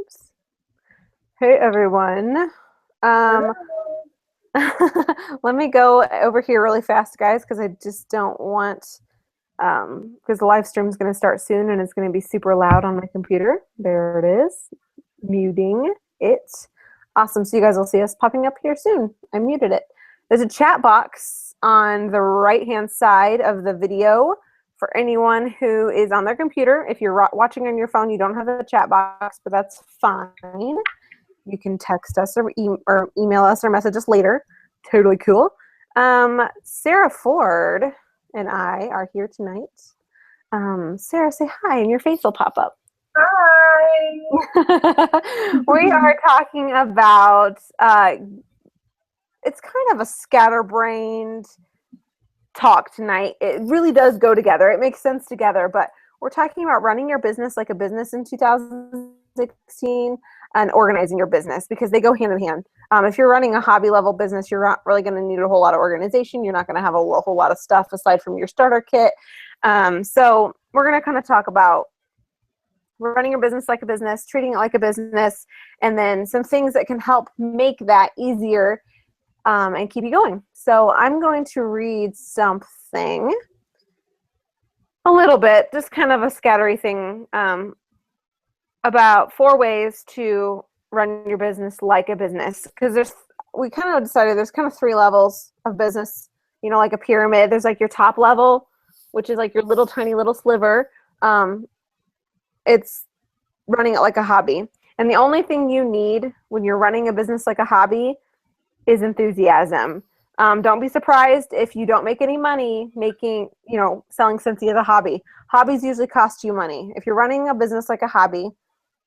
Oops. Hey everyone. Um, let me go over here really fast, guys, because I just don't want because the live stream is going to start soon and it's going to be super loud on my computer. There it is. Muting it. Awesome. So you guys will see us popping up here soon. I muted it. There's a chat box on the right-hand side of the video for anyone who is on their computer. If you're watching on your phone, you don't have a chat box, but that's fine. You can text us or email us or message us later. Totally cool. Sarah Ford and I are here tonight. Sarah, say hi and your face will pop up. Hi! We are talking about, it's kind of a scatterbrained talk tonight. It really does go together. It makes sense together, but we're talking about running your business like a business in 2016 and organizing your business because they go hand in hand. If you're running a hobby level business, you're not really going to need a whole lot of organization. You're not going to have a whole lot of stuff aside from your starter kit. So we're going to kind of talk about running your business like a business, treating it like a business, and then some things that can help make that easier and keep you going. So I'm going to read something a little bit, just kind of a scattery thing, about 4 ways to run your business like a business. Because we kind of decided there's kind of 3 levels of business, you know, like a pyramid. There's like your top level, which is like your little tiny little sliver. It's running it like a hobby. And the only thing you need when you're running a business like a hobby is enthusiasm. Don't be surprised if you don't make any money selling Scentsy as a hobby. Hobbies usually cost you money. If you're running a business like a hobby,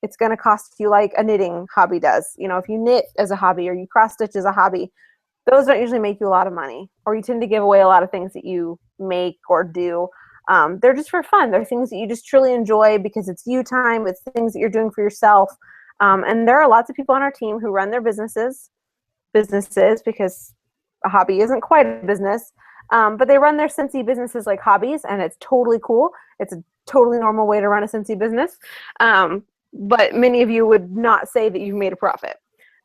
it's going to cost you like a knitting hobby does. You know, if you knit as a hobby or you cross stitch as a hobby, those don't usually make you a lot of money, or you tend to give away a lot of things that you make or do. They're just for fun. They're things that you just truly enjoy because it's you time. It's things that you're doing for yourself. And there are lots of people on our team who run their businesses because a hobby isn't quite a business, but they run their Scentsy businesses like hobbies, and it's totally cool. It's a totally normal way to run a Scentsy business. But many of you would not say that you've made a profit.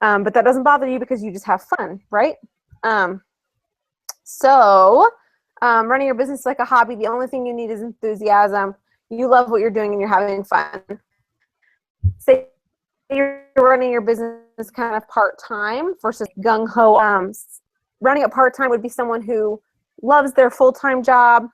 But that doesn't bother you because you just have fun, right? So running your business like a hobby, the only thing you need is enthusiasm. You love what you're doing and you're having fun. Say you're running your business kind of part-time versus gung-ho. Running it part-time would be someone who loves their full-time job,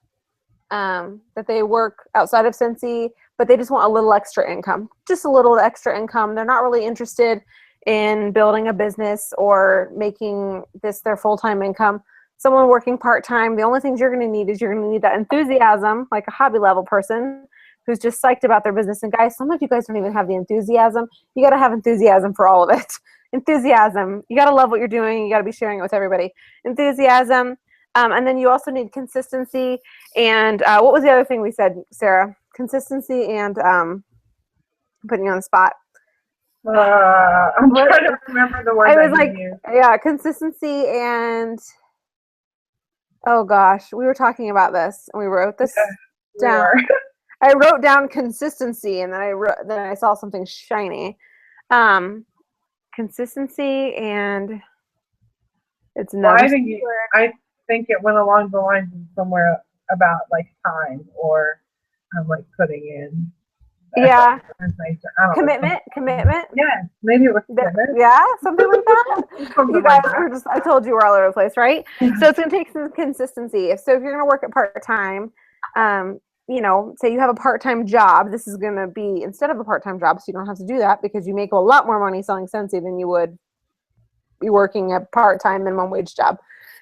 that they work outside of Scentsy, but they just want a little extra income. Just a little extra income. They're not really interested in building a business or making this their full-time income. Someone working part-time, the only things you're going to need is you're going to need that enthusiasm, like a hobby level person who's just psyched about their business. And guys, some of you guys don't even have the enthusiasm. You got to have enthusiasm for all of it. Enthusiasm. You got to love what you're doing. You got to be sharing it with everybody. Enthusiasm. And then you also need consistency. And what was the other thing we said, Sarah? Consistency and putting you on the spot. I'm trying to remember the word. I was like, yeah, consistency and, oh gosh, we were talking about this and we wrote this down. I wrote down consistency and then I saw something shiny. Consistency and it's another. I think it went along the lines of somewhere about like time or like putting in. Yeah. Commitment. Yeah, maybe it was commitment. Yeah, something like that. You guys I told you we're all over the place, right? So it's going to take some consistency. So if you're going to work at part-time, say you have a part-time job, this is going to be instead of a part-time job, so you don't have to do that because you make a lot more money selling Scentsy than you would be working a part-time minimum wage job.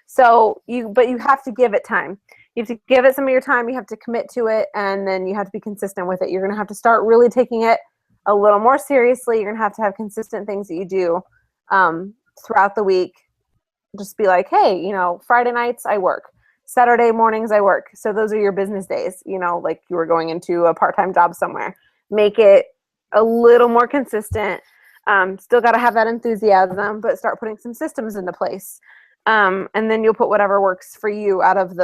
So but you have to give it time. You have to give it some of your time. You have to commit to it, and then you have to be consistent with it. You're going to have to start really taking it a little more seriously. You're going to have consistent things that you do throughout the week. Just be like, hey, Friday nights I work. Saturday mornings I work. So those are your business days, like you were going into a part-time job somewhere. Make it a little more consistent. Still got to have that enthusiasm, but start putting some systems into place. And then you'll put whatever works for you out of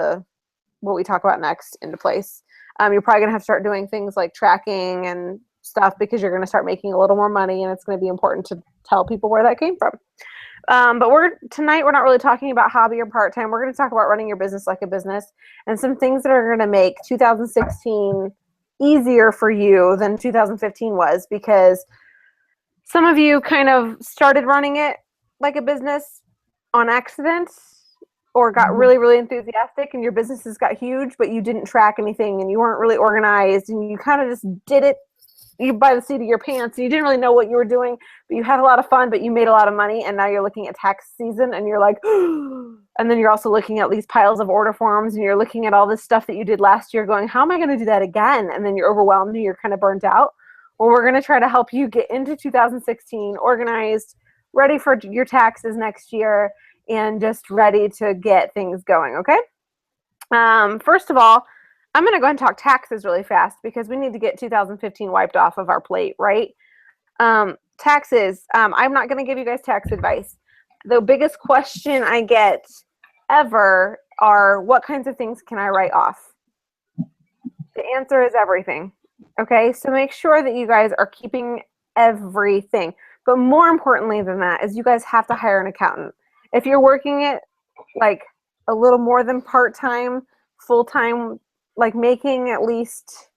what we talk about next into place. You're probably going to have to start doing things like tracking and stuff because you're going to start making a little more money, and it's going to be important to tell people where that came from. But tonight we're not really talking about hobby or part-time. We're going to talk about running your business like a business and some things that are going to make 2016 easier for you than 2015 was, because some of you kind of started running it like a business on accident or got really, really enthusiastic and your businesses got huge, but you didn't track anything and you weren't really organized and you kind of just did it by the seat of your pants. You didn't really know what you were doing, but you had a lot of fun, but you made a lot of money, and now you're looking at tax season and you're like, and then you're also looking at these piles of order forms and you're looking at all this stuff that you did last year going, how am I going to do that again? And then you're overwhelmed and you're kind of burnt out. Well, we're going to try to help you get into 2016 organized, ready for your taxes next year, and just ready to get things going, okay? First of all, I'm going to go ahead and talk taxes really fast because we need to get 2015 wiped off of our plate, right? Taxes, I'm not going to give you guys tax advice. The biggest question I get ever are, what kinds of things can I write off? The answer is everything, okay? So make sure that you guys are keeping everything. But more importantly than that is you guys have to hire an accountant. If you're working it like a little more than part-time, full-time, like making at least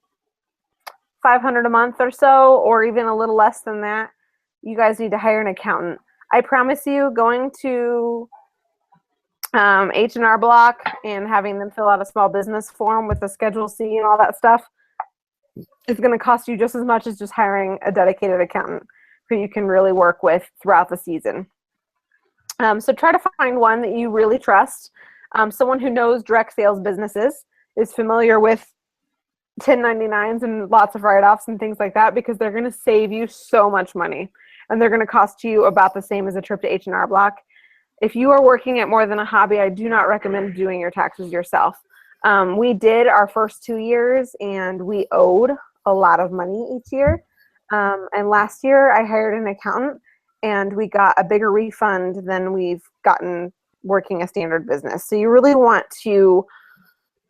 $500 a month or so, or even a little less than that, you guys need to hire an accountant. I promise you, going to H&R Block and having them fill out a small business form with the Schedule C and all that stuff is going to cost you just as much as just hiring a dedicated accountant who you can really work with throughout the season. So try to find one that you really trust, someone who knows direct sales businesses, is familiar with 1099s and lots of write-offs and things like that, because they're going to save you so much money and they're going to cost you about the same as a trip to H&R Block. If you are working at more than a hobby, I do not recommend doing your taxes yourself. We did our first 2 years and we owed a lot of money each year. And last year I hired an accountant and we got a bigger refund than we've gotten working a standard business. So you really want to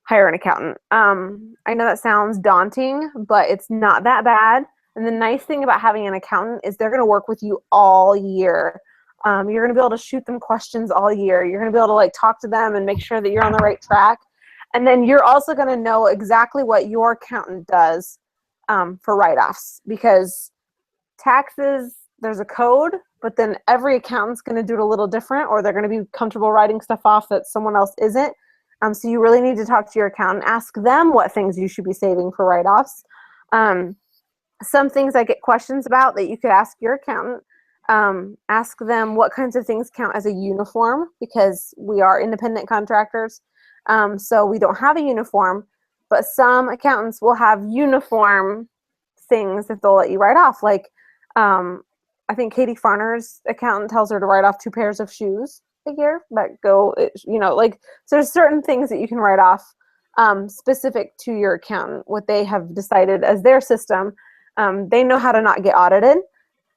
hire an accountant. I know that sounds daunting, but it's not that bad. And the nice thing about having an accountant is they're going to work with you all year. You're going to be able to shoot them questions all year. You're going to be able to like talk to them and make sure that you're on the right track. And then you're also going to know exactly what your accountant does for write-offs, because taxes, there's a code, but then every accountant's going to do it a little different, or they're going to be comfortable writing stuff off that someone else isn't. So you really need to talk to your accountant, ask them what things you should be saving for write-offs. Some things I get questions about that you could ask your accountant. Ask them what kinds of things count as a uniform, because we are independent contractors. So we don't have a uniform, but some accountants will have uniform things that they'll let you write off. Like I think Katie Farner's accountant tells her to write off 2 pairs of shoes a year that go, like, so there's certain things that you can write off specific to your accountant, what they have decided as their system. They know how to not get audited,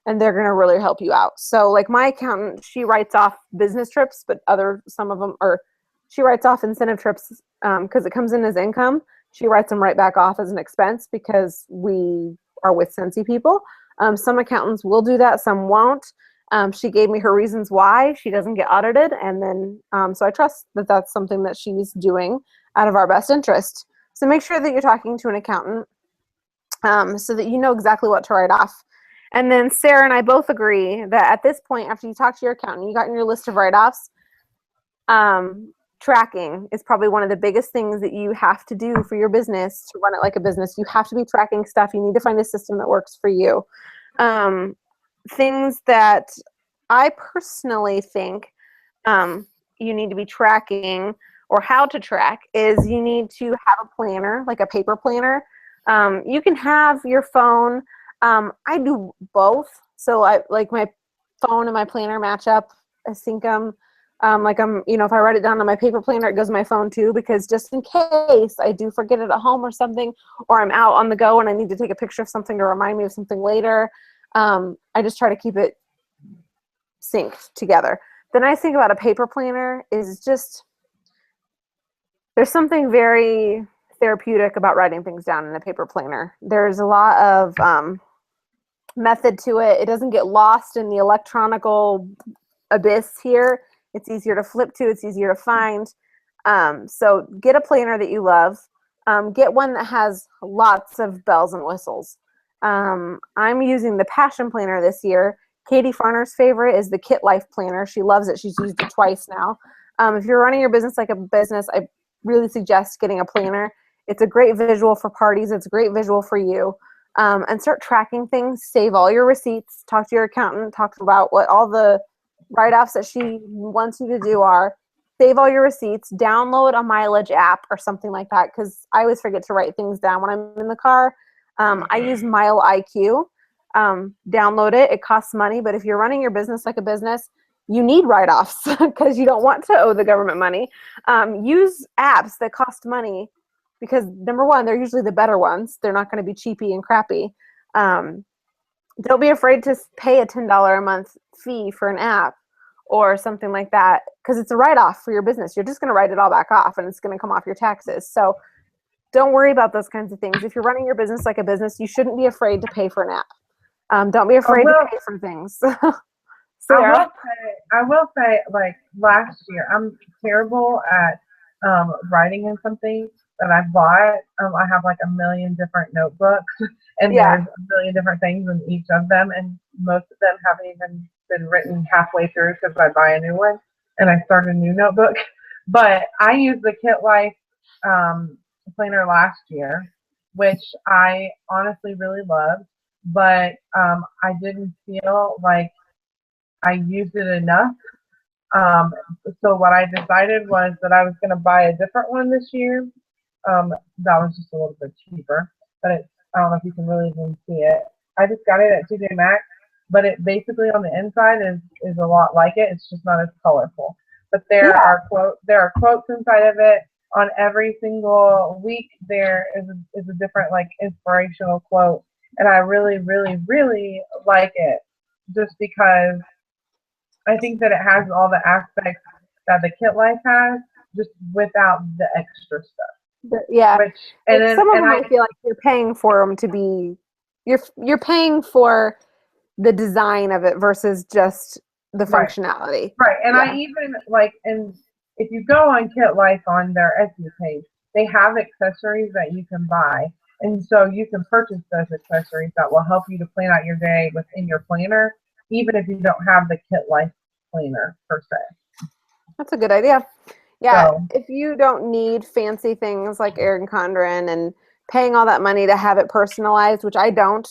and they're going to really help you out. So like my accountant, she writes off business trips, but some of them she writes off incentive trips because it comes in as income. She writes them right back off as an expense because we are with Scentsy people. Some accountants will do that, some won't. She gave me her reasons why she doesn't get audited, and then so I trust that that's something that she's doing out of our best interest. So make sure that you're talking to an accountant so that you know exactly what to write off. And then Sarah and I both agree that at this point, after you talk to your accountant, you got in your list of write-offs, tracking is probably one of the biggest things that you have to do for your business to run it like a business. You have to be tracking stuff. You need to find a system that works for you. Things that I personally think you need to be tracking, or how to track, is you need to have a planner, like a paper planner. You can have your phone. I do both. So I like my phone and my planner match up. I sync them. If I write it down on my paper planner, it goes on my phone too, because just in case I do forget it at home or something, or I'm out on the go and I need to take a picture of something to remind me of something later, I just try to keep it synced together. The nice thing about a paper planner is just there's something very therapeutic about writing things down in a paper planner. There's a lot of method to it. It doesn't get lost in the electronical abyss here. It's easier to flip to. It's easier to find. So get a planner that you love. Get one that has lots of bells and whistles. I'm using the Passion Planner this year. Katie Farner's favorite is the Kit Life Planner. She loves it. She's used it twice now. If you're running your business like a business, I really suggest getting a planner. It's a great visual for parties. It's a great visual for you. And start tracking things. Save all your receipts. Talk to your accountant. Talk about what all the write-offs that she wants you to do are. Save all your receipts. Download a mileage app or something like that, because I always forget to write things down when I'm in the car. I use Mile IQ. Download it. It costs money, but if you're running your business like a business, you need write-offs because you don't want to owe the government money. Use apps that cost money because, number one, they're usually the better ones. They're not going to be cheapy and crappy. Don't be afraid to pay a $10 a month fee for an app or something like that, because it's a write-off for your business. You're just going to write it all back off, and it's going to come off your taxes. So don't worry about those kinds of things. If you're running your business like a business, you shouldn't be afraid to pay for an app. Don't be afraid to pay for things. I will say, like last year, I'm terrible at writing in something that I bought. I have like a million different notebooks, and there's a million different things in each of them, and most of them haven't even been written halfway through because I buy a new one and I start a new notebook. But I used the Kit Life planner last year, which I honestly really loved, but I didn't feel like I used it enough. So what I decided was that I was going to buy a different one this year. That was just a little bit cheaper, but I don't know if you can really even see it. I just got it at TJ Maxx, but it basically on the inside is a lot like it. It's just not as colorful. But there are quotes inside of it. On every single week, there is a different like inspirational quote, and I really, really, really like it, just because I think that it has all the aspects that the Kit Life has, just without the extra stuff. Some of them I feel like you're paying for them to be, you're paying for the design of it versus just the functionality. Right, and I even like, and if you go on Kit Life on their Etsy page, they have accessories that you can buy, and so you can purchase those accessories that will help you to plan out your day within your planner, even if you don't have the Kit Life planner per se. That's a good idea. Yeah, if you don't need fancy things like Erin Condren and paying all that money to have it personalized, which I don't,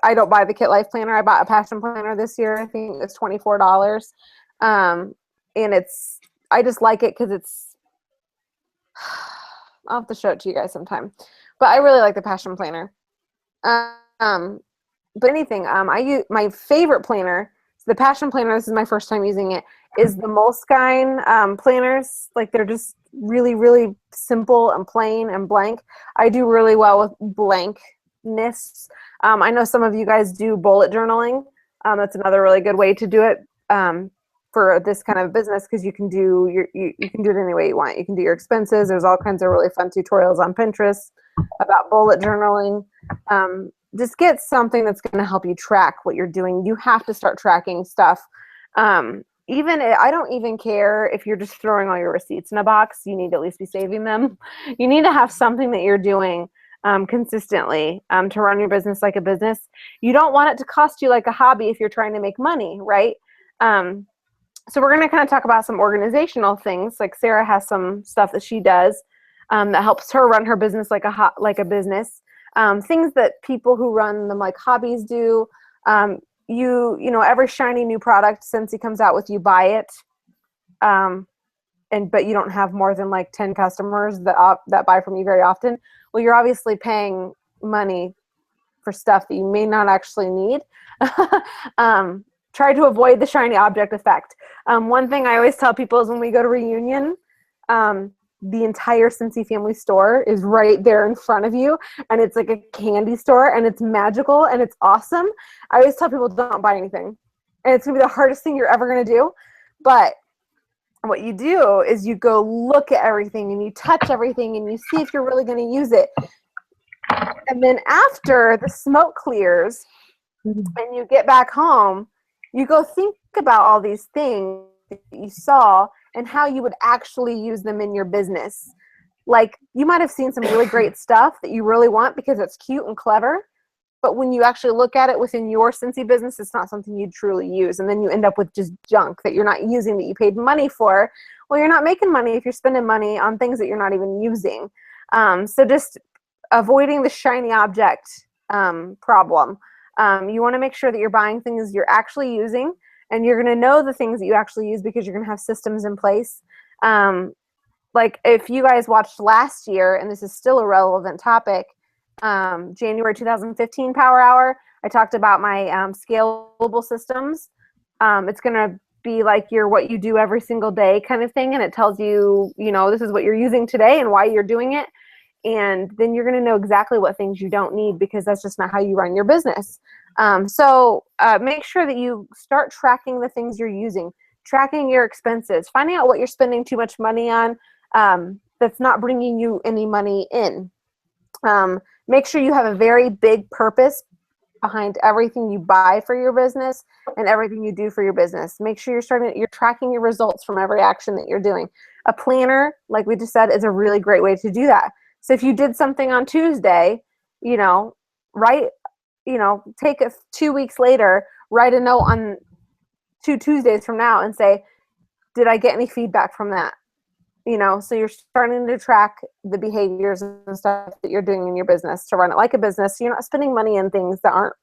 I don't buy the Kit Life planner. I bought a Passion planner this year. I think it's $24. And I just like it because I'll have to show it to you guys sometime. But I really like the Passion planner. But anything, I use my favorite planner. The Passion planner, this is my first time using it, is the Moleskine planners. Like, they're just really, really simple and plain and blank. I do really well with blankness. I know some of you guys do bullet journaling. That's another really good way to do it for this kind of business, because you can do you can do it any way you want. You can do your expenses. There's all kinds of really fun tutorials on Pinterest about bullet journaling. Just get something that's going to help you track what you're doing. You have to start tracking stuff. I don't even care if you're just throwing all your receipts in a box. You need to at least be saving them. You need to have something that you're doing consistently to run your business like a business. You don't want it to cost you like a hobby if you're trying to make money, right? So we're going to kind of talk about some organizational things. Like, Sarah has some stuff that she does that helps her run her business like a business. Things that people who run them like hobbies do. You know, every shiny new product Scentsy comes out with, you buy it. But you don't have more than like 10 customers that buy from you very often. Well, you're obviously paying money for stuff that you may not actually need. Try to avoid the shiny object effect. One thing I always tell people is when we go to reunion, the entire Scentsy family store is right there in front of you, and it's like a candy store, and it's magical, and it's awesome. I always tell people, don't buy anything, and it's gonna be the hardest thing you're ever gonna do. But what you do is you go look at everything, and you touch everything, and you see if you're really gonna use it. And then after the smoke clears, Mhm. and you get back home, you go think about all these things that you saw and how you would actually use them in your business. Like, you might have seen some really great stuff that you really want because it's cute and clever, but when you actually look at it within your Scentsy business, it's not something you truly use. And then you end up with just junk that you're not using, that you paid money for. Well, you're not making money if you're spending money on things that you're not even using. So just avoiding the shiny object problem. You want to make sure that you're buying things you're actually using, and you're going to know the things that you actually use because you're going to have systems in place. Like if you guys watched last year, and this is still a relevant topic, January 2015 Power Hour, I talked about my scalable systems. It's going to be like your what you do every single day kind of thing, and it tells you, this is what you're using today and why you're doing it. And then you're going to know exactly what things you don't need, because that's just not how you run your business. So make sure that you start tracking the things you're using, tracking your expenses, finding out what you're spending too much money on that's not bringing you any money in. Make sure you have a very big purpose behind everything you buy for your business and everything you do for your business. Make sure you're tracking your results from every action that you're doing. A planner, like we just said, is a really great way to do that. So if you did something on Tuesday, write, take 2 weeks later, write a note on 2 Tuesdays from now and say, did I get any feedback from that? So you're starting to track the behaviors and stuff that you're doing in your business to run it like a business. So you're not spending money on things that aren't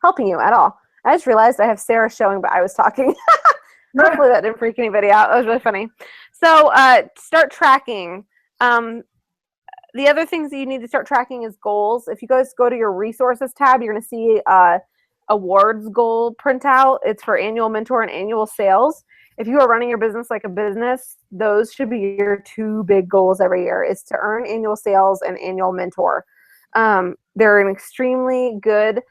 helping you at all. I just realized I have Sarah showing, but I was talking. Hopefully that didn't freak anybody out. That was really funny. So start tracking. The other things that you need to start tracking is goals. If you guys go to your resources tab, you're going to see awards goal printout. It's for annual mentor and annual sales. If you are running your business like a business, those should be your 2 big goals every year, is to earn annual sales and annual mentor. They're an extremely good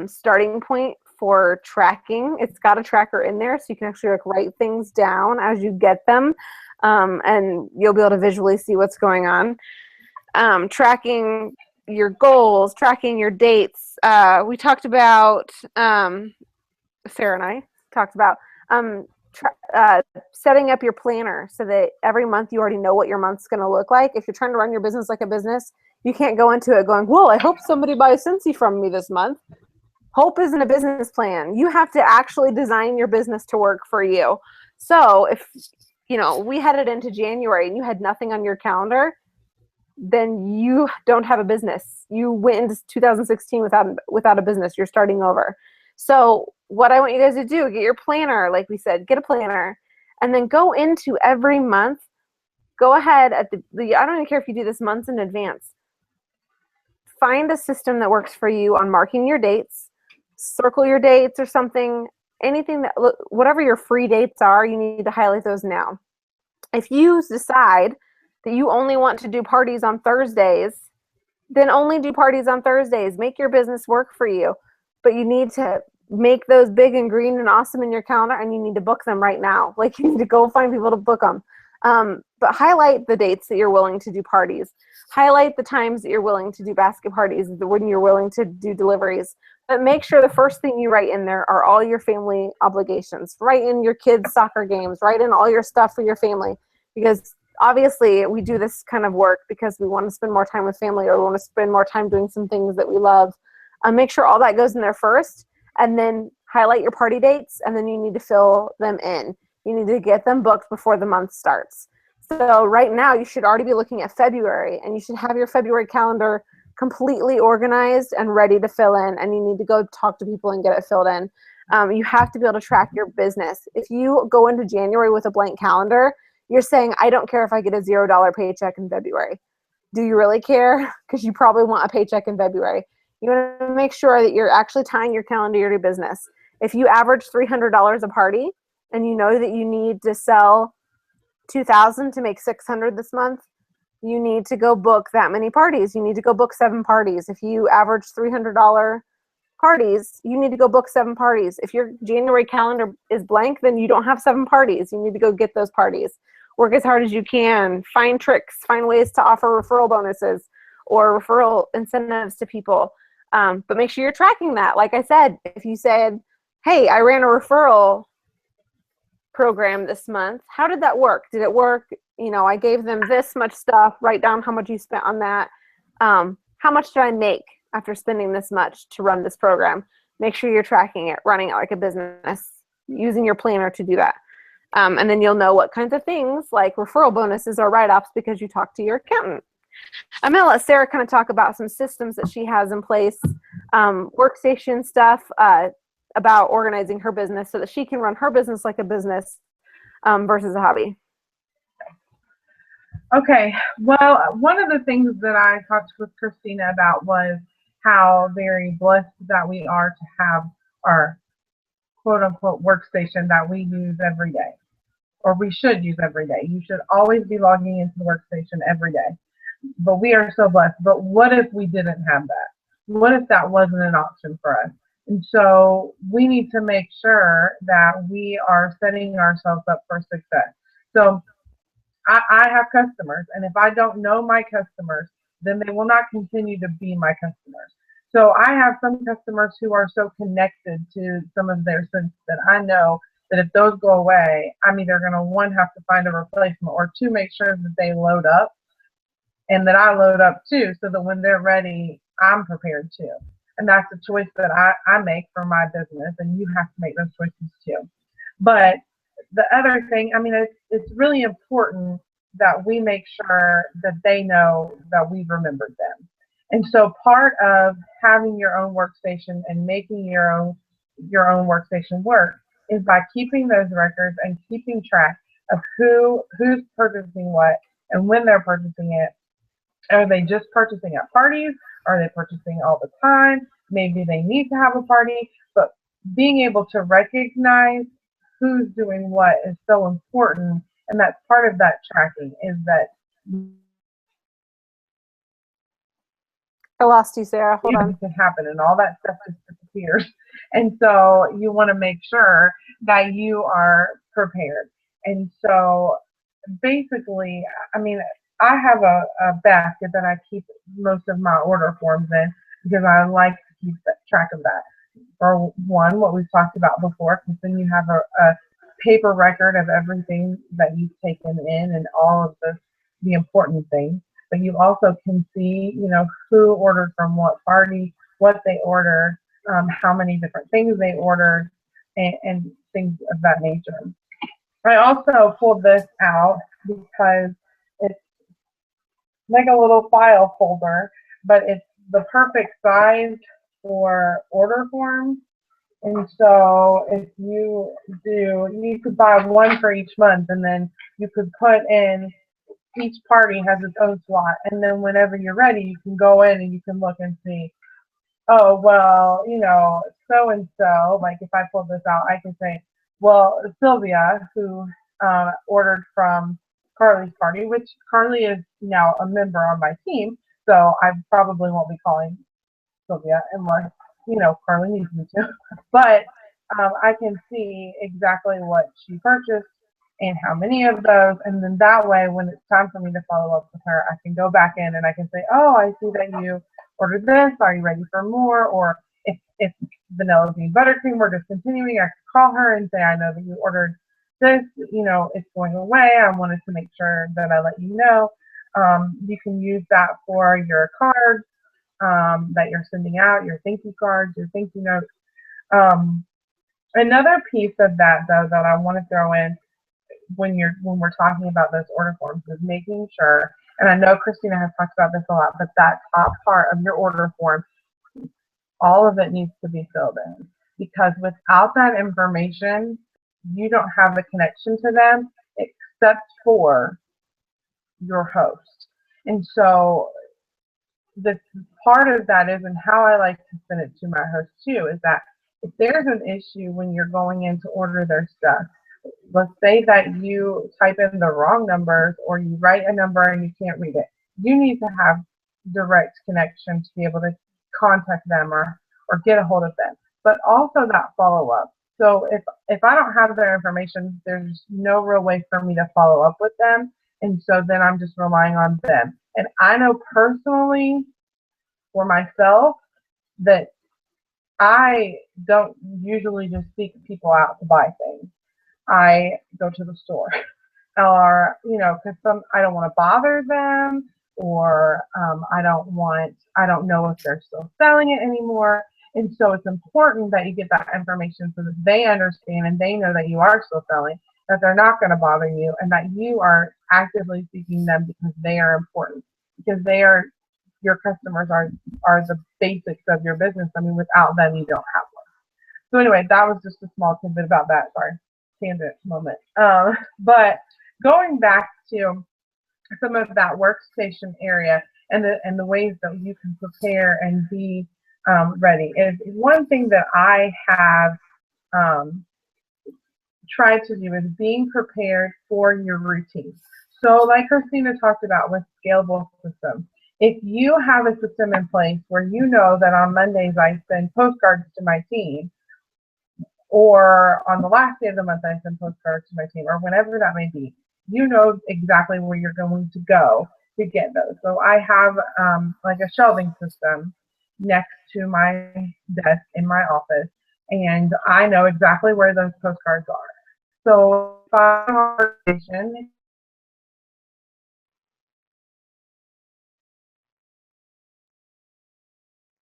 starting point for tracking. It's got a tracker in there, so you can actually write things down as you get them, and you'll be able to visually see what's going on. Tracking your goals, tracking your dates. We talked about, Sarah and I talked about setting up your planner so that every month you already know what your month's going to look like. If you're trying to run your business like a business, you can't go into it going, well, I hope somebody buys Scentsy from me this month. Hope isn't a business plan. You have to actually design your business to work for you. So if, we headed into January and you had nothing on your calendar, then you don't have a business. You went into 2016 without a business. You're starting over. So what I want you guys to do, get your planner, like we said, get a planner, and then go into every month. Go ahead at I don't even care if you do this months in advance. Find a system that works for you on marking your dates, circle your dates or something, anything whatever your free dates are, you need to highlight those now. If you decide that you only want to do parties on Thursdays, then only do parties on Thursdays. Make your business work for you. But you need to make those big and green and awesome in your calendar, and you need to book them right now. Like, you need to go find people to book them. But highlight the dates that you're willing to do parties. Highlight the times that you're willing to do basket parties, when you're willing to do deliveries. But make sure the first thing you write in there are all your family obligations. Write in your kids' soccer games. Write in all your stuff for your family. Because obviously we do this kind of work because we want to spend more time with family, or we want to spend more time doing some things that we love. Make sure all that goes in there first, and then highlight your party dates, and then you need to fill them in. You need to get them booked before the month starts. So right now you should already be looking at February, and you should have your February calendar completely organized and ready to fill in, and you need to go talk to people and get it filled in. You have to be able to track your business. If you go into January with a blank calendar, you're saying, I don't care if I get a $0 paycheck in February. Do you really care? Because you probably want a paycheck in February. You want to make sure that you're actually tying your calendar to your business. If you average $300 a party, and you know that you need to sell 2,000 to make 600 this month, you need to go book that many parties. You need to go book 7 parties. If you average $300 parties, you need to go book 7 parties. If your January calendar is blank, then you don't have 7 parties. You need to go get those parties. Work as hard as you can. Find tricks. Find ways to offer referral bonuses or referral incentives to people. But make sure you're tracking that. Like I said, if you said, hey, I ran a referral program this month, how did that work? Did it work? I gave them this much stuff, write down how much you spent on that. How much did I make after spending this much to run this program? Make sure you're tracking it, running it like a business, using your planner to do that. And then you'll know what kinds of things like referral bonuses or write-offs because you talk to your accountant. I'm going to let Sarah kind of talk about some systems that she has in place, workstation stuff, about organizing her business so that she can run her business like a business versus a hobby. Okay, well, one of the things that I talked with Christina about was how very blessed that we are to have our quote-unquote workstation that we use every day, or we should use every day. You should always be logging into the workstation every day. But we are so blessed. But what if we didn't have that? What if that wasn't an option for us? And so we need to make sure that we are setting ourselves up for success. So I have customers, and if I don't know my customers, then they will not continue to be my customers. So I have some customers who are so connected to some of their scents that I know that if those go away, I'm either going to, one, have to find a replacement, or two, make sure that they load up and that I load up too, so that when they're ready, I'm prepared too. And that's a choice that I make for my business, and you have to make those choices too. But the other thing, I mean, it's really important that we make sure that they know that we've remembered them. And so part of having your own workstation and making your own workstation work is by keeping those records and keeping track of who's purchasing what and when they're purchasing it. Are they just purchasing at parties? Are they purchasing all the time? Maybe they need to have a party. But being able to recognize who's doing what is so important, and that's part of that tracking, is that I lost you, Sarah. Hold on. Can happen, and all that stuff just disappears. And so you want to make sure that you are prepared. And so basically, I mean, I have a basket that I keep most of my order forms in because I like to keep track of that. For one, what we've talked about before, because then you have a paper record of everything that you've taken in and all of the important things. But you also can see, who ordered from what party, what they ordered, how many different things they ordered, and things of that nature. I also pulled this out because it's like a little file folder, but it's the perfect size for order forms. And so if you could buy one for each month, and then you could put in, each party has its own slot, and then whenever you're ready, you can go in and you can look and see, oh, well, so and so, like if I pull this out, I can say, well, Sylvia, who ordered from Carly's party, which Carly is now a member on my team, so I probably won't be calling Sylvia unless Carly needs me to. But I can see exactly what she purchased and how many of those, and then that way, when it's time for me to follow up with her, I can go back in and I can say, oh, I see that you ordered this. Are you ready for more? Or if vanilla bean buttercream were discontinuing, I could call her and say, I know that you ordered this. It's going away. I wanted to make sure that I let you know. You can use that for your cards that you're sending out, your thank you cards, your thank you notes. Another piece of that, though, that I want to throw in when we're talking about those order forms is making sure, and I know Christina has talked about this a lot, but that top part of your order form, all of it needs to be filled in, because without that information, you don't have a connection to them except for your host. And so the part of that is, and how I like to send it to my host too, is that if there's an issue when you're going in to order their stuff, let's say that you type in the wrong numbers or you write a number and you can't read it, you need to have direct connection to be able to contact them or get a hold of them. But also that follow-up. So if I don't have their information, there's no real way for me to follow up with them. And so then I'm just relying on them. And I know personally, for myself, that I don't usually just seek people out to buy things. I go to the store, or because I don't want to bother them, or I don't know if they're still selling it anymore. And so it's important that you get that information so that they understand and they know that you are still selling, that they're not going to bother you, and that you are actively seeking them because they are important, because they are your customers are the basics of your business. I mean, without them, you don't have one. So anyway, that was just a small tidbit about that. Sorry, tangent moment. But going back to some of that workstation area and the ways that you can prepare and be ready is one thing that I have um, tried to do is being prepared for your routine. So like Christina talked about with scalable systems, if you have a system in place where you know that on Mondays I send postcards to my team, or on the last day of the month I send postcards to my team, or whenever that may be, you know exactly where you're going to go to get those. So I have like a shelving system next to my desk in my office, and I know exactly where those postcards are. So if I'm on vacation,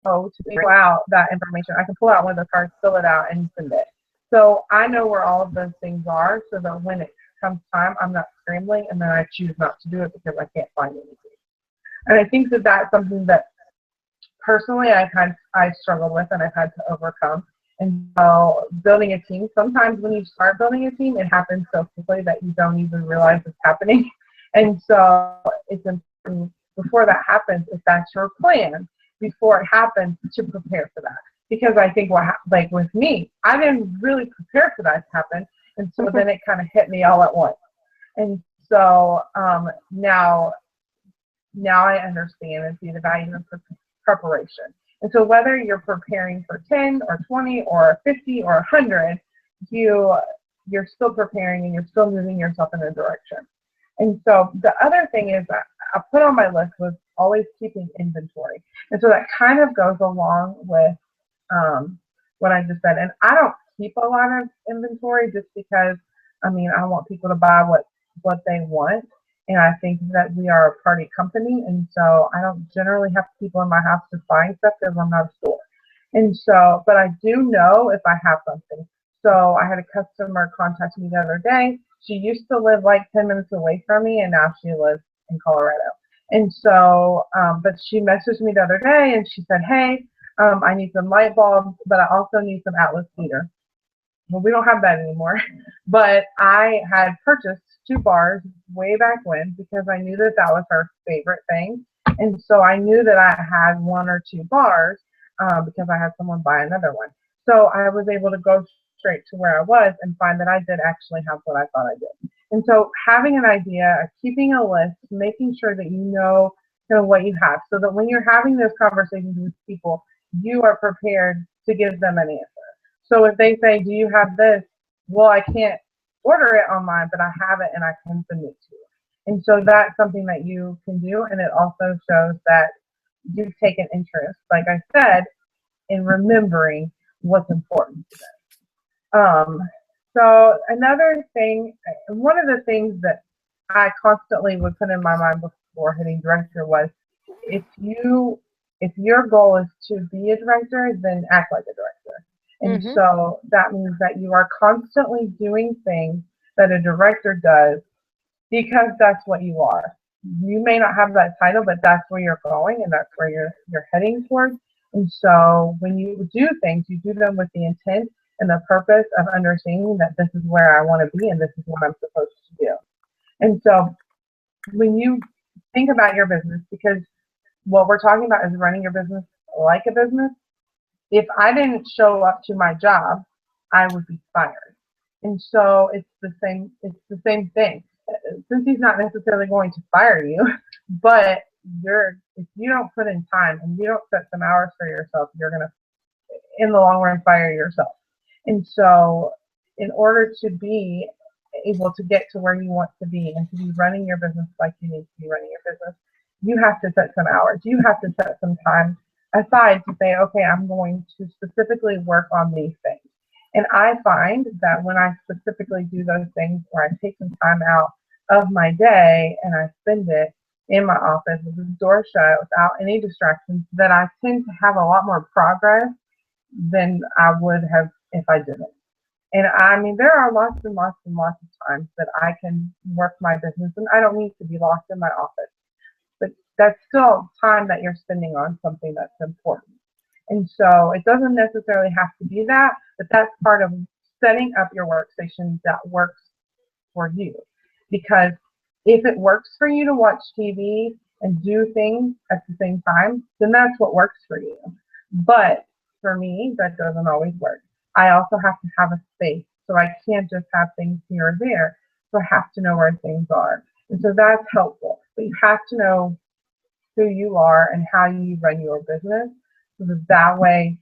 to pull out that information, I can pull out one of those cards, fill it out, and send it. So I know where all of those things are, so that when it comes time, I'm not scrambling, and then I choose not to do it because I can't find anything. And I think that that's something that personally I struggled with and I've had to overcome. And so building a team, sometimes when you start building a team, it happens so quickly that you don't even realize it's happening. And so it's important before that happens, if that's your plan, before it happens, to prepare for that. Because I think like with me, I didn't really prepare for that to happen. And so then it kind of hit me all at once. And so now I understand and see the value of preparation. And so whether you're preparing for 10 or 20 or 50 or 100, you're still preparing and you're still moving yourself in a direction. And so the other thing is that I put on my list was always keeping inventory. And so that kind of goes along with what I just said. And I don't keep a lot of inventory just because, I mean, I want people to buy what they want. And I think that we are a party company. And so I don't generally have people in my house just buying stuff because I'm not a store. And so, but I do know if I have something. So I had a customer contact me the other day. She used to live like 10 minutes away from me, and now she lives in Colorado. And so, but she messaged me the other day and she said, hey, I need some light bulbs, but I also need some Atlas heater. Well, we don't have that anymore, but I had purchased 2 bars way back when because I knew that that was her favorite thing. And so I knew that I had 1 or 2 bars because I had someone buy another one. So I was able to go straight to where I was and find that I did actually have what I thought I did. And so having an idea, keeping a list, making sure that you know what you have, so that when you're having those conversations with people, you are prepared to give them an answer. So if they say, do you have this? Well, I can't order it online, but I have it and I can send it to you. And so that's something that you can do. And it also shows that you've taken interest, like I said, in remembering what's important to them. So another thing, one of the things that I constantly would put in my mind before hitting director was, if your goal is to be a director, then act like a director. And so that means that you are constantly doing things that a director does because that's what you are. You may not have that title, but that's where you're going and that's where you're heading towards. And so when you do things, you do them with the intent and the purpose of understanding that this is where I want to be and this is what I'm supposed to do. And so when you think about your business, because what we're talking about is running your business like a business. If I didn't show up to my job, I would be fired. And so it's the same thing. Since he's not necessarily going to fire you, but if you don't put in time and you don't set some hours for yourself, you're gonna in the long run fire yourself. And so in order to be able to get to where you want to be and to be running your business like you need to be running your business, you have to set some hours. You have to set some time aside to say, okay, I'm going to specifically work on these things. And I find that when I specifically do those things where I take some time out of my day and I spend it in my office with the door shut without any distractions, that I tend to have a lot more progress than I would have if I didn't. And I mean, there are lots and lots and lots of times that I can work my business and I don't need to be locked in my office. But that's still time that you're spending on something that's important. And so it doesn't necessarily have to be that, but that's part of setting up your workstation that works for you. Because if it works for you to watch TV and do things at the same time, then that's what works for you. But for me, that doesn't always work. I also have to have a space. So I can't just have things here or there. So I have to know where things are. And so that's helpful. But you have to know who you are and how you run your business so that way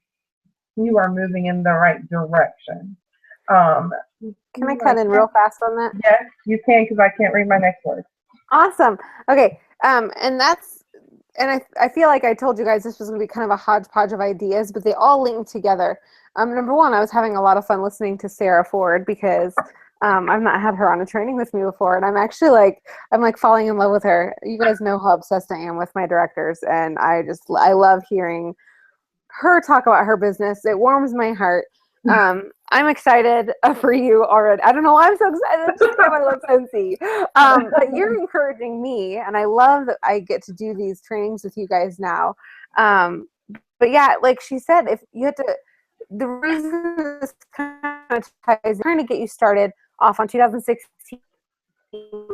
you are moving in the right direction. Um, Can I cut in real fast on that? Yes, you can because I can't read my next word. Awesome. Okay. And I feel like I told you guys this was going to be kind of a hodgepodge of ideas, but they all link together. Number one, I was having a lot of fun listening to Sarah Ford because I've not had her on a training with me before, and I'm like falling in love with her. You guys know how obsessed I am with my directors, and I love hearing her talk about her business. It warms my heart. I'm excited for you already. I don't know why I'm so excited. Just because I love Scentsy. But you're encouraging me, and I love that I get to do these trainings with you guys now. But yeah, like she said, if you had to, the reason this kind of ties, trying to get you started off on 2016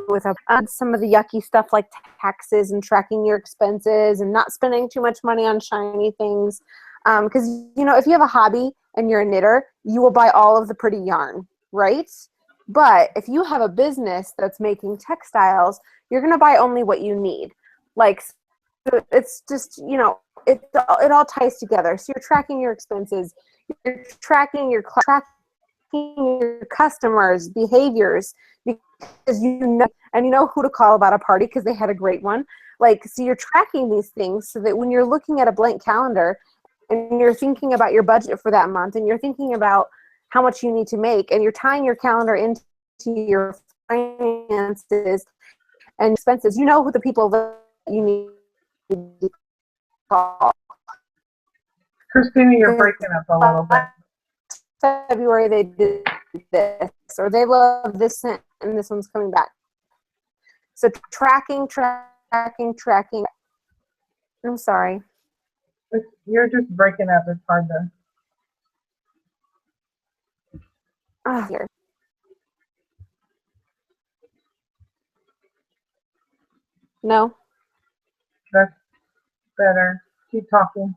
with some of the yucky stuff like taxes and tracking your expenses and not spending too much money on shiny things. Because, if you have a hobby and you're a knitter, you will buy all of the pretty yarn, right? But if you have a business that's making textiles, you're going to buy only what you need. Like, so it's just, it all ties together. So you're tracking your expenses, you're tracking your customers' behaviors because and you know who to call about a party because they had a great one. Like, so you're tracking these things so that when you're looking at a blank calendar and you're thinking about your budget for that month and you're thinking about how much you need to make and you're tying your calendar into your finances and expenses, you know who the people that you need to call. Christina, you're breaking up a little bit. February they did this, or they love this scent, and this one's coming back. So tracking. I'm sorry. You're just breaking up. It's hard to. Here. No. That's better. Keep talking.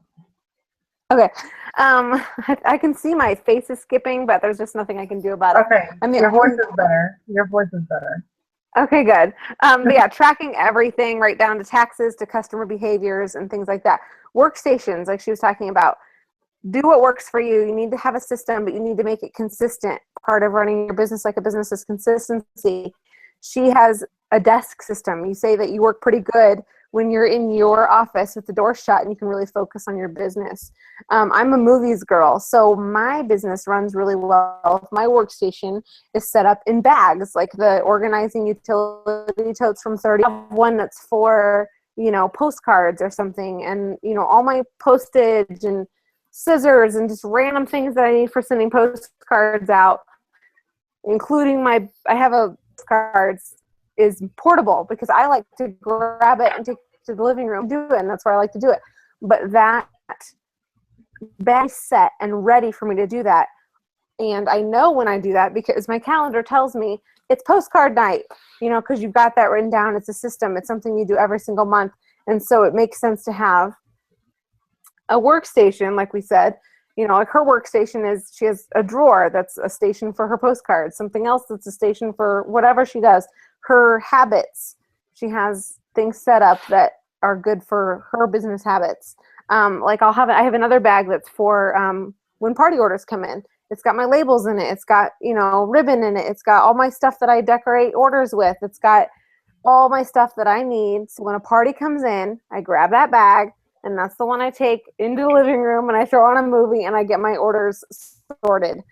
Okay. I can see my face is skipping, but there's just nothing I can do about it. Okay. Your voice is better. Your voice is better. Okay, good. But yeah, tracking everything right down to taxes, to customer behaviors, and things like that. Workstations, like she was talking about. Do what works for you. You need to have a system, but you need to make it consistent. Part of running your business like a business is consistency. She has a desk system. You say that you work pretty good when you're in your office with the door shut and you can really focus on your business. I'm a movies girl, so my business runs really well. My workstation is set up in bags, like the organizing utility totes from 30. I have one that's for, postcards or something, and, all my postage and scissors and just random things that I need for sending postcards out, including I have a postcards is portable because I like to grab it and take it to the living room and do it, and that's where I like to do it. But that bag is set and ready for me to do that. And I know when I do that because my calendar tells me it's postcard night, because you've got that written down. It's a system. It's something you do every single month. And so it makes sense to have a workstation, like we said. Like her workstation she has a drawer that's a station for her postcards, something else that's a station for whatever she does. Her habits, she has things set up that are good for her business habits. Like I have another bag that's for when party orders come in. It's got my labels in it. It's got, ribbon in it. It's got all my stuff that I decorate orders with. It's got all my stuff that I need. So when a party comes in, I grab that bag and that's the one I take into the living room and I throw on a movie and I get my orders sorted.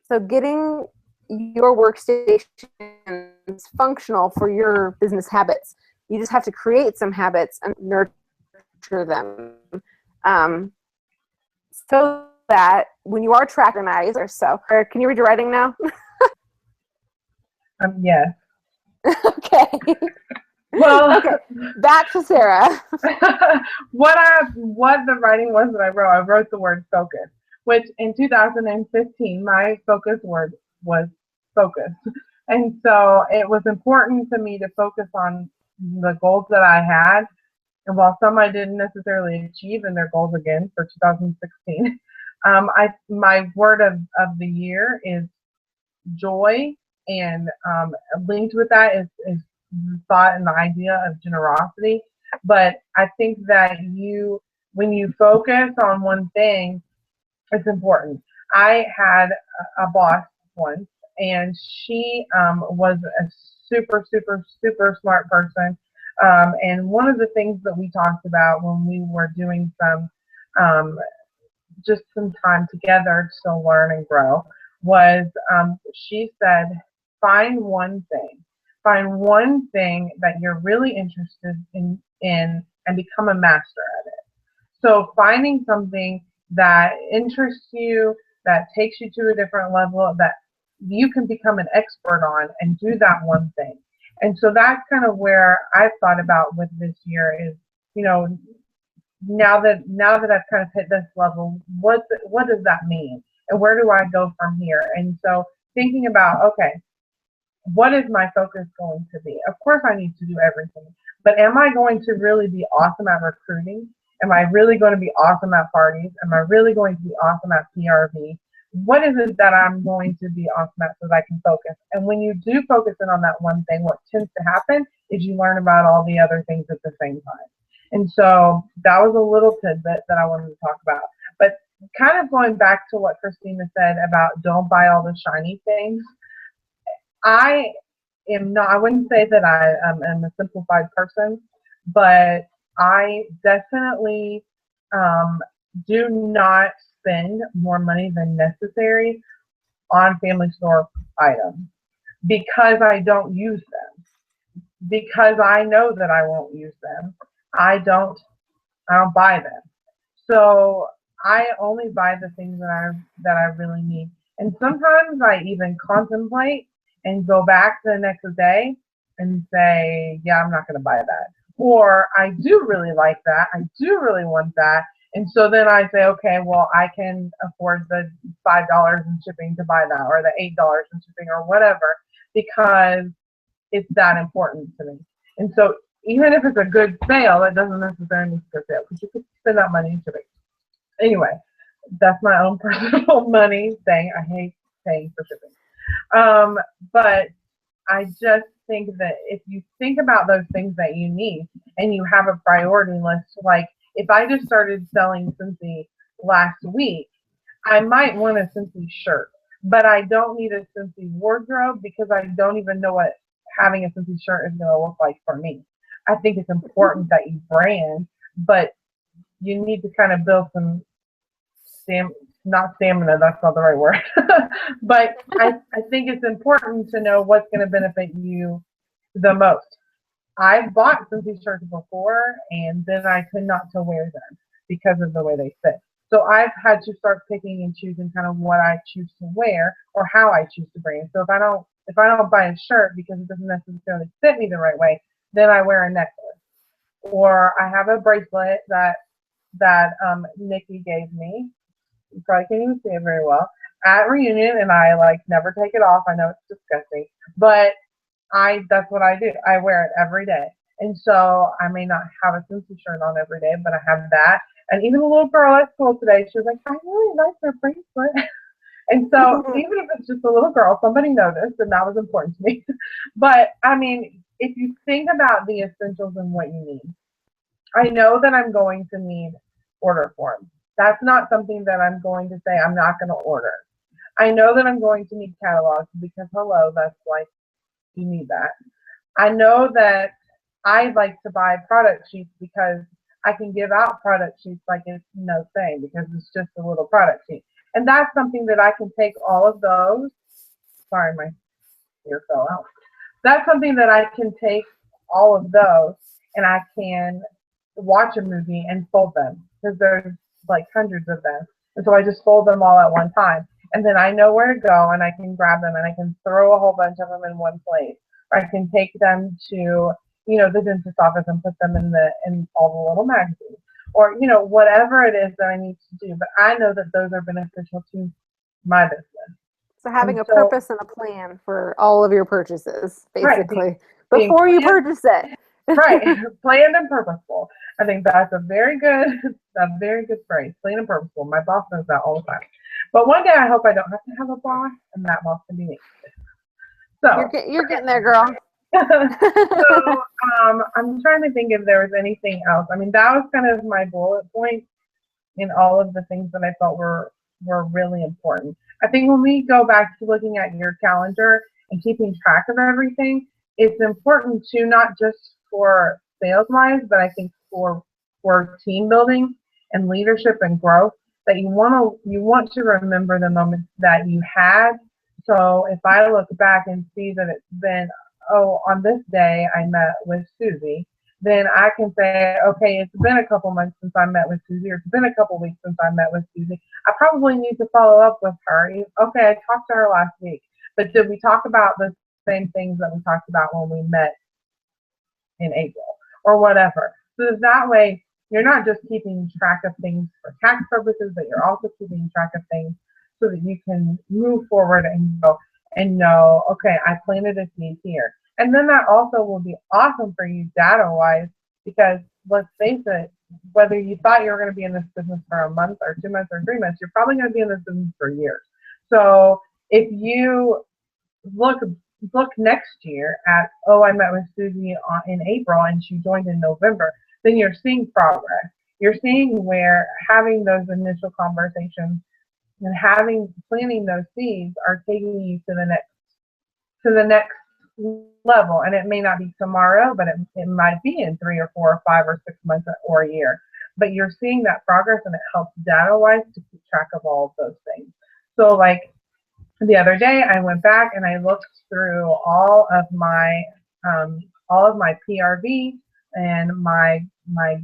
So getting your workstations functional for your business habits, you just have to create some habits and nurture them. So that when you are organized or so, or can you read your writing now? Yes. Okay. Well, okay. Back to Sarah. what the writing was that I wrote the word focus, which in 2015 my focus word was focus, and so it was important to me to focus on the goals that I had. And while some I didn't necessarily achieve in their goals again for 2016, my word of the year is joy, and linked with that is the thought and the idea of generosity. But I think that when you focus on one thing, it's important. I had a boss once, and she was a super, super, super smart person. And one of the things that we talked about when we were doing um, just some time together to learn and grow was she said, find one thing. Find one thing that you're really interested in and become a master at it. So finding something that interests you, that takes you to a different level, that you can become an expert on and do that one thing. And so that's kind of where I've thought about with this year is, you know, now that I've kind of hit this level, what does that mean? And where do I go from here? And so thinking about, okay, what is my focus going to be? Of course I need to do everything, but am I going to really be awesome at recruiting? Am I really going to be awesome at parties? Am I really going to be awesome at PRV? What is it that I'm going to be awesome at so that I can focus? And when you do focus in on that one thing, what tends to happen is you learn about all the other things at the same time. And so that was a little tidbit that I wanted to talk about. But kind of going back to what Christina said about don't buy all the shiny things, I I wouldn't say that I am a simplified person, but I definitely do not spend more money than necessary on family store items because I don't use them. Because I know that I won't use them. I don't buy them. So I only buy the things that I really need. And sometimes I even contemplate and go back the next day and say, yeah, I'm not going to buy that. Or I do really like that. I do really want that. And so then I say, okay, well, I can afford the $5 in shipping to buy that, or the $8 in shipping, or whatever, because it's that important to me. And so even if it's a good sale, it doesn't necessarily mean it's a good sale because you could spend that money in shipping. Anyway, that's my own personal money thing. I hate paying for shipping. But I just think that if you think about those things that you need and you have a priority list, like if I just started selling Scentsy last week, I might want a Scentsy shirt, but I don't need a Scentsy wardrobe because I don't even know what having a Scentsy shirt is going to look like for me. I think it's important that you brand, but you need to kind of build some not stamina, that's not the right word. But I think it's important to know what's going to benefit you the most. I've bought some t-shirts before and then I tend not to wear them because of the way they fit. So I've had to start picking and choosing kind of what I choose to wear or how I choose to brand. So if I don't buy a shirt because it doesn't necessarily fit me the right way, then I wear a necklace. Or I have a bracelet that Nikki gave me. You probably can't even see it very well at reunion, and I like never take it off. I know it's disgusting, but that's what I do. I wear it every day. And so I may not have a Scentsy shirt on every day, but I have that. And even a little girl at school today, she was like, I really like your bracelet. And so even if it's just a little girl, somebody noticed, and that was important to me. But I mean, if you think about the essentials and what you need, I know that I'm going to need order forms. That's not something that I'm going to say I'm not going to order. I know that I'm going to need catalogs because, hello, that's like, you need that. I know that I like to buy product sheets because I can give out product sheets like it's no thing because it's just a little product sheet. And that's something that I can take all of those. Sorry, my ear fell out. That's something that I can take all of those and I can watch a movie and fold them because there's like hundreds of them. And so I just fold them all at one time. And then I know where to go and I can grab them and I can throw a whole bunch of them in one place. Or I can take them to, the dentist office and put them in all the little magazines. Or, whatever it is that I need to do. But I know that those are beneficial to my business. So having And a so, purpose and a plan for all of your purchases, right, basically, being before you planned, purchase it. right, planned and purposeful. I think that's a very good phrase. Planned and purposeful. My boss knows that all the time. But one day I hope I don't have to have a boss, and that boss can be me. So You're getting there, girl. so I'm trying to think if there was anything else. I mean, that was kind of my bullet point in all of the things that I felt were really important. I think when we go back to looking at your calendar and keeping track of everything, it's important to not just for sales wise, but I think for team building and leadership and growth that you want to remember the moments that you had. So if I look back and see that it's been, on this day I met with Susie, then I can say, okay, it's been a couple months since I met with Susie, or it's been a couple weeks since I met with Susie. I probably need to follow up with her. Okay, I talked to her last week, but did we talk about the same things that we talked about when we met in April or whatever? So that way, you're not just keeping track of things for tax purposes, but you're also keeping track of things so that you can move forward and go and know, okay, I planted a seed here. And then that also will be awesome for you data-wise because let's face it, whether you thought you were going to be in this business for a month or 2 months or 3 months, you're probably going to be in this business for years. So if you look next year at, I met with Susie in April and she joined in November, then you're seeing progress. You're seeing where having those initial conversations and planting those seeds are taking you to the next level. And it may not be tomorrow, but it might be in 3 or 4 or 5 or 6 months or a year. But you're seeing that progress and it helps data-wise to keep track of all of those things. So like the other day I went back and I looked through all of my PRV and my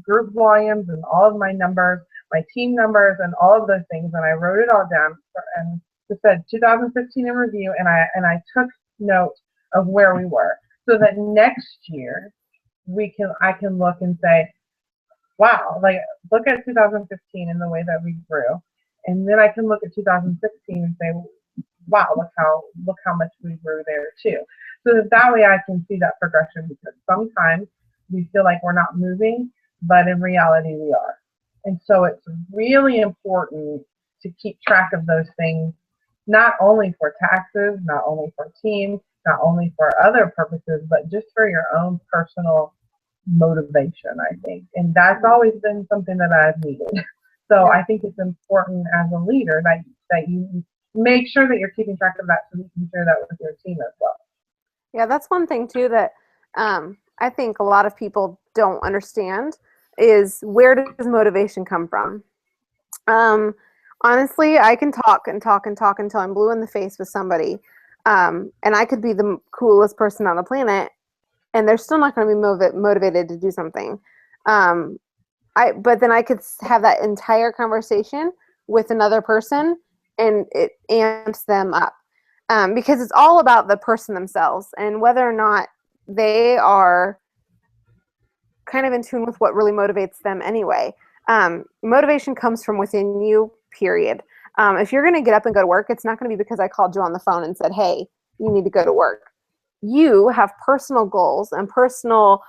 group volumes and all of my numbers, my team numbers and all of those things, and I wrote it all down and it said 2015 in review, and I took note of where we were so that next year I can look and say, wow, like look at 2015 and the way that we grew, and then I can look at 2016 and say, wow, look how much we grew there too. So that way I can see that progression, because sometimes we feel like we're not moving, but in reality we are. And so it's really important to keep track of those things, not only for taxes, not only for teams, not only for other purposes, but just for your own personal motivation, I think. And that's always been something that I've needed. So I think it's important as a leader that you make sure that you're keeping track of that so you can share that with your team as well. Yeah, that's one thing too that I think a lot of people don't understand is, where does motivation come from? Honestly, I can talk and talk and talk until I'm blue in the face with somebody, and I could be the coolest person on the planet, and they're still not going to be motivated to do something. But then I could have that entire conversation with another person, and it amps them up, because it's all about the person themselves and whether or not they are kind of in tune with what really motivates them anyway. Motivation comes from within you, period. If you're going to get up and go to work, it's not going to be because I called you on the phone and said, hey, you need to go to work. You have personal goals and personal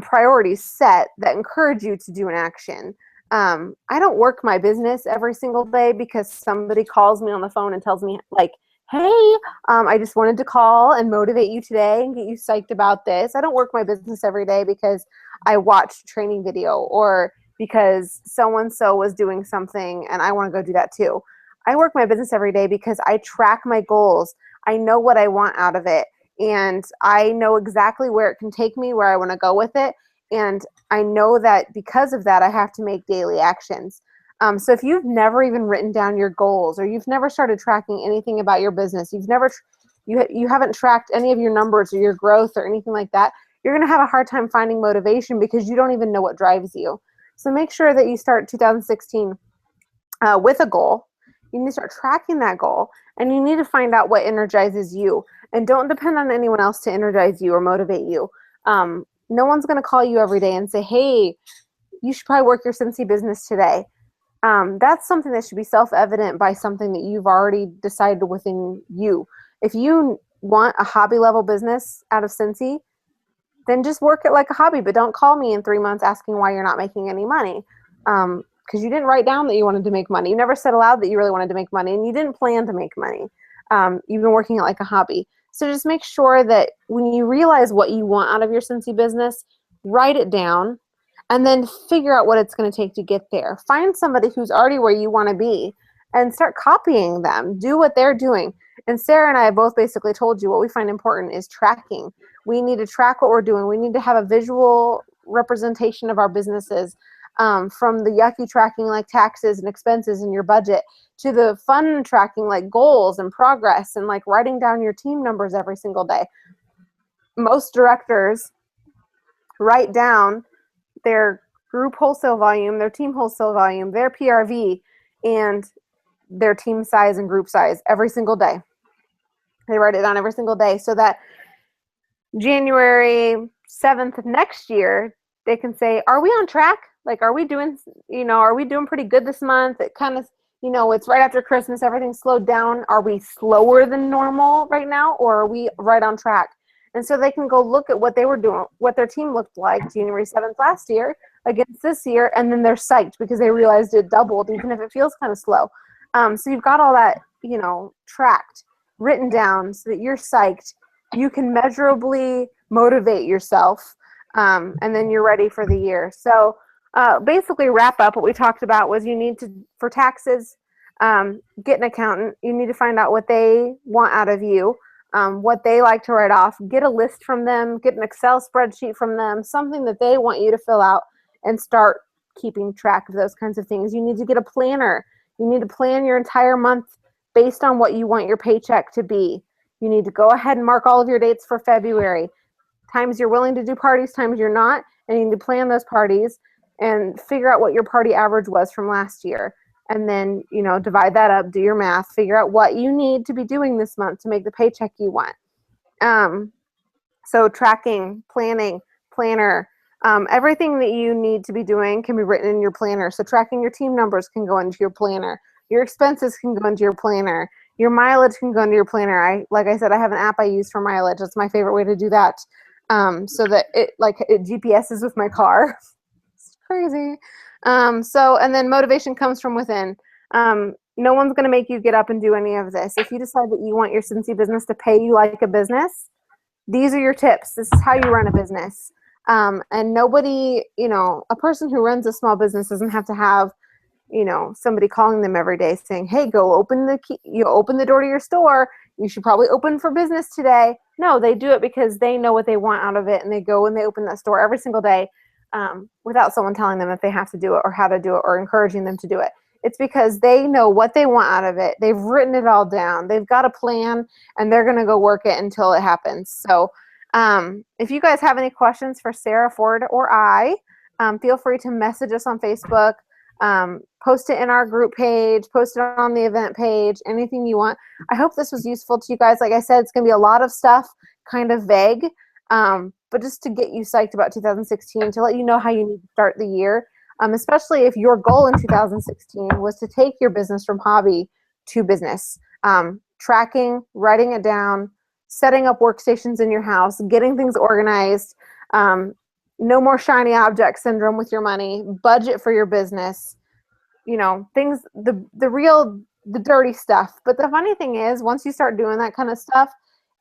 priorities set that encourage you to do an action. I don't work my business every single day because somebody calls me on the phone and tells me, like, hey, I just wanted to call and motivate you today and get you psyched about this. I don't work my business every day because I watched a training video or because so-and-so was doing something and I want to go do that too. I work my business every day because I track my goals. I know what I want out of it. and I know exactly where it can take me, where I want to go with it. And I know that because of that, I have to make daily actions. So if you've never even written down your goals, or you've never started tracking anything about your business, you haven't tracked any of your numbers or your growth or anything like that, you're going to have a hard time finding motivation because you don't even know what drives you. So make sure that you start 2016 with a goal. You need to start tracking that goal, and you need to find out what energizes you. And don't depend on anyone else to energize you or motivate you. No one's going to call you every day and say, hey, you should probably work your Scentsy business today. That's something that should be self-evident by something that you've already decided within you. If you want a hobby level business out of Scentsy, then just work it like a hobby, but don't call me in 3 months asking why you're not making any money. Because you didn't write down that you wanted to make money. You never said aloud that you really wanted to make money, and you didn't plan to make money. You've been working it like a hobby. So just make sure that when you realize what you want out of your Scentsy business, write it down, and then figure out what it's going to take to get there. Find somebody who's already where you want to be and start copying them. Do what they're doing. And Sarah and I have both basically told you what we find important is tracking. We need to track what we're doing. We need to have a visual representation of our businesses, from the yucky tracking like taxes and expenses and your budget, to the fun tracking like goals and progress, and like writing down your team numbers every single day. Most directors write down their group wholesale volume, their team wholesale volume, their PRV, and their team size and group size every single day. They write it down every single day so that January 7th of next year, they can say, are we on track? Like, are we doing pretty good this month? It kind of, it's right after Christmas, everything's slowed down. Are we slower than normal right now, or are we right on track? And so they can go look at what they were doing, what their team looked like January 7th last year against this year, and then they're psyched because they realized it doubled, even if it feels kind of slow. So you've got all that, tracked, written down so that you're psyched. You can measurably motivate yourself, and then you're ready for the year. So basically wrap up, what we talked about was you need to, for taxes, get an accountant. You need to find out what they want out of you, what they like to write off. Get a list from them, get an Excel spreadsheet from them, something that they want you to fill out, and start keeping track of those kinds of things. You need to get a planner. You need to plan your entire month based on what you want your paycheck to be. You need to go ahead and mark all of your dates for February. Times you're willing to do parties, times you're not, and you need to plan those parties and figure out what your party average was from last year. And then, divide that up, do your math, figure out what you need to be doing this month to make the paycheck you want. So tracking, planning, planner, everything that you need to be doing can be written in your planner. So tracking your team numbers can go into your planner. Your expenses can go into your planner. Your mileage can go into your planner. Like I said, I have an app I use for mileage. That's my favorite way to do that. So that it GPSs with my car. It's crazy. And then motivation comes from within. No one's going to make you get up and do any of this. If you decide that you want your Scentsy business to pay you like a business, these are your tips. This is how you run a business. And nobody, a person who runs a small business doesn't have to have, somebody calling them every day saying, hey, go open the key, open the door to your store. You should probably open for business today. No, they do it because they know what they want out of it, and they go and they open that store every single day, without someone telling them if they have to do it or how to do it or encouraging them to do it. It's because they know what they want out of it. They've written it all down. They've got a plan, and they're going to go work it until it happens. So if you guys have any questions for Sarah Ford or I, feel free to message us on Facebook, post it in our group page, post it on the event page, anything you want. I hope this was useful to you guys. Like I said, it's going to be a lot of stuff, kind of vague, but just to get you psyched about 2016, to let you know how you need to start the year, especially if your goal in 2016 was to take your business from hobby to business. Tracking, writing it down, setting up workstations in your house, getting things organized, no more shiny object syndrome with your money, budget for your business, things, the dirty stuff. But the funny thing is, once you start doing that kind of stuff,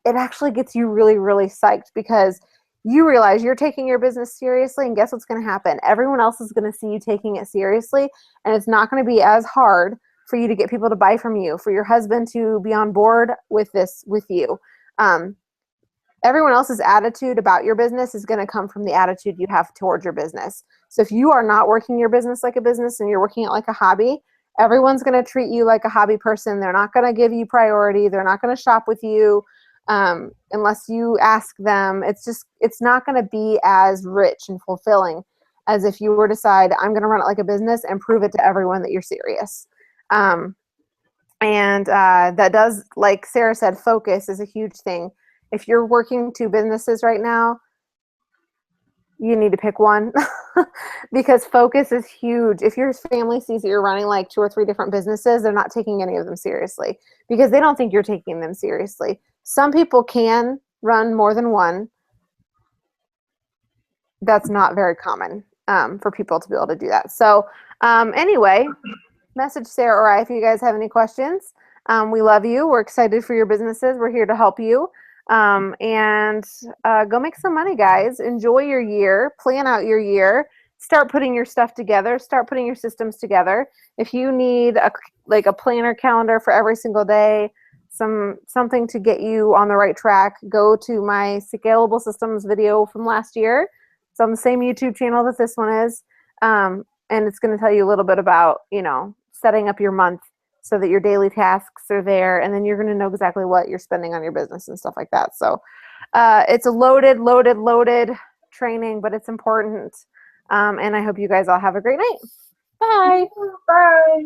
it actually gets you really, really psyched, because you realize you're taking your business seriously, and guess what's going to happen? Everyone else is going to see you taking it seriously, and it's not going to be as hard for you to get people to buy from you, for your husband to be on board with this with you. everyone else's attitude about your business is going to come from the attitude you have towards your business. So if you are not working your business like a business and you're working it like a hobby, everyone's going to treat you like a hobby person. They're not going to give you priority. They're not going to shop with you unless you ask them. It's not going to be as rich and fulfilling as if you were to decide, I'm going to run it like a business and prove it to everyone that you're serious. And that does, like Sarah said, focus is a huge thing. If you're working 2 businesses right now, you need to pick one because focus is huge. If your family sees that you're running like 2 or 3 different businesses, they're not taking any of them seriously because they don't think you're taking them seriously. Some people can run more than one. That's not very common for people to be able to do that. So anyway, message Sarah or I if you guys have any questions. We love you. We're excited for your businesses. We're here to help you. And go make some money, guys. Enjoy your year. Plan out your year. Start putting your stuff together. Start putting your systems together. If you need a planner calendar for every single day, something to get you on the right track, go to my Scalable Systems video from last year. It's on the same YouTube channel that this one is. And it's going to tell you a little bit about, setting up your month so that your daily tasks are there, and then you're going to know exactly what you're spending on your business and stuff like that. So it's a loaded training, but it's important. And I hope you guys all have a great night. Bye. Bye.